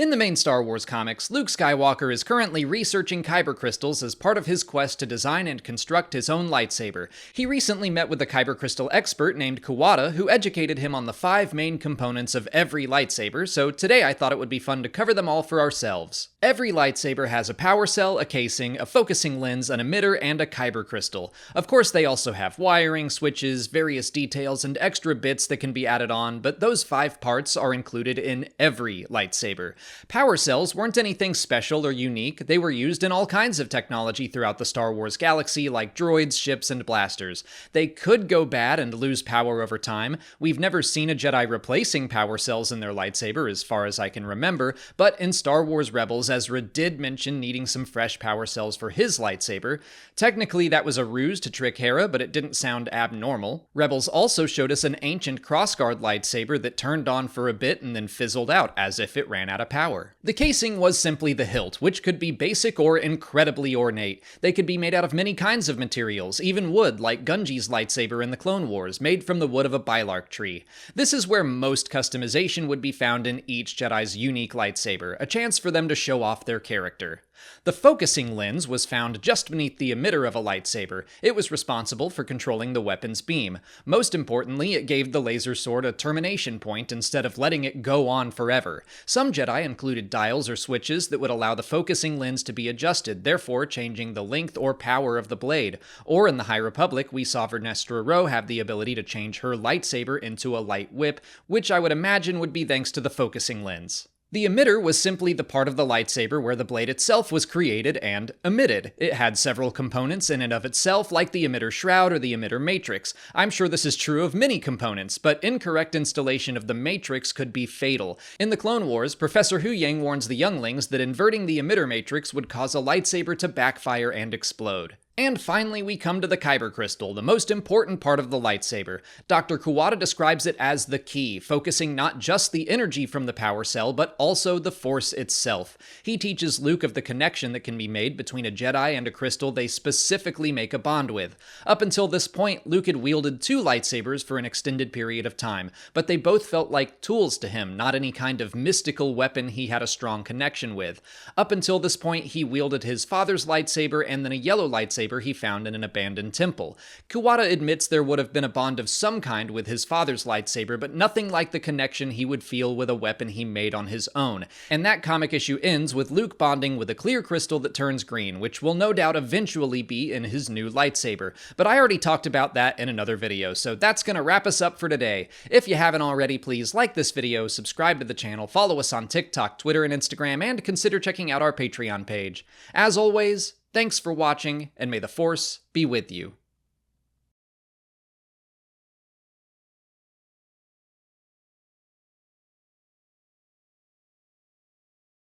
In the main Star Wars comics, Luke Skywalker is currently researching kyber crystals as part of his quest to design and construct his own lightsaber. He recently met with a kyber crystal expert named Kuwata, who educated him on the 5 main components of every lightsaber, so today I thought it would be fun to cover them all for ourselves. Every lightsaber has a power cell, a casing, a focusing lens, an emitter, and a kyber crystal. Of course, they also have wiring, switches, various details, and extra bits that can be added on, but those 5 parts are included in every lightsaber. Power cells weren't anything special or unique. They were used in all kinds of technology throughout the Star Wars galaxy, like droids, ships, and blasters. They could go bad and lose power over time. We've never seen a Jedi replacing power cells in their lightsaber, as far as I can remember, but in Star Wars Rebels, Ezra did mention needing some fresh power cells for his lightsaber. Technically, that was a ruse to trick Hera, but it didn't sound abnormal. Rebels also showed us an ancient crossguard lightsaber that turned on for a bit and then fizzled out, as if it ran out of power. The casing was simply the hilt, which could be basic or incredibly ornate. They could be made out of many kinds of materials, even wood, like Gunji's lightsaber in the Clone Wars, made from the wood of a bylark tree. This is where most customization would be found in each Jedi's unique lightsaber, a chance for them to show off their character. The focusing lens was found just beneath the emitter of a lightsaber. It was responsible for controlling the weapon's beam. Most importantly, it gave the laser sword a termination point instead of letting it go on forever. Some Jedi included dials or switches that would allow the focusing lens to be adjusted, therefore changing the length or power of the blade. Or in the High Republic, we saw Vernestra Rwoh have the ability to change her lightsaber into a light whip, which I would imagine would be thanks to the focusing lens. The emitter was simply the part of the lightsaber where the blade itself was created and emitted. It had several components in and of itself, like the emitter shroud or the emitter matrix. I'm sure this is true of many components, but incorrect installation of the matrix could be fatal. In the Clone Wars, Professor Huyang warns the younglings that inverting the emitter matrix would cause a lightsaber to backfire and explode. And finally, we come to the kyber crystal, the most important part of the lightsaber. Dr. Kuwata describes it as the key, focusing not just the energy from the power cell, but also the Force itself. He teaches Luke of the connection that can be made between a Jedi and a crystal they specifically make a bond with. Up until this point, Luke had wielded 2 lightsabers for an extended period of time, but they both felt like tools to him, not any kind of mystical weapon he had a strong connection with. Up until this point, he wielded his father's lightsaber and then a yellow lightsaber he found in an abandoned temple. Kuwata admits there would have been a bond of some kind with his father's lightsaber, but nothing like the connection he would feel with a weapon he made on his own. And that comic issue ends with Luke bonding with a clear crystal that turns green, which will no doubt eventually be in his new lightsaber. But I already talked about that in another video, so that's gonna wrap us up for today. If you haven't already, please like this video, subscribe to the channel, follow us on TikTok, Twitter, and Instagram, and consider checking out our Patreon page. As always, thanks for watching, and may the Force be with you.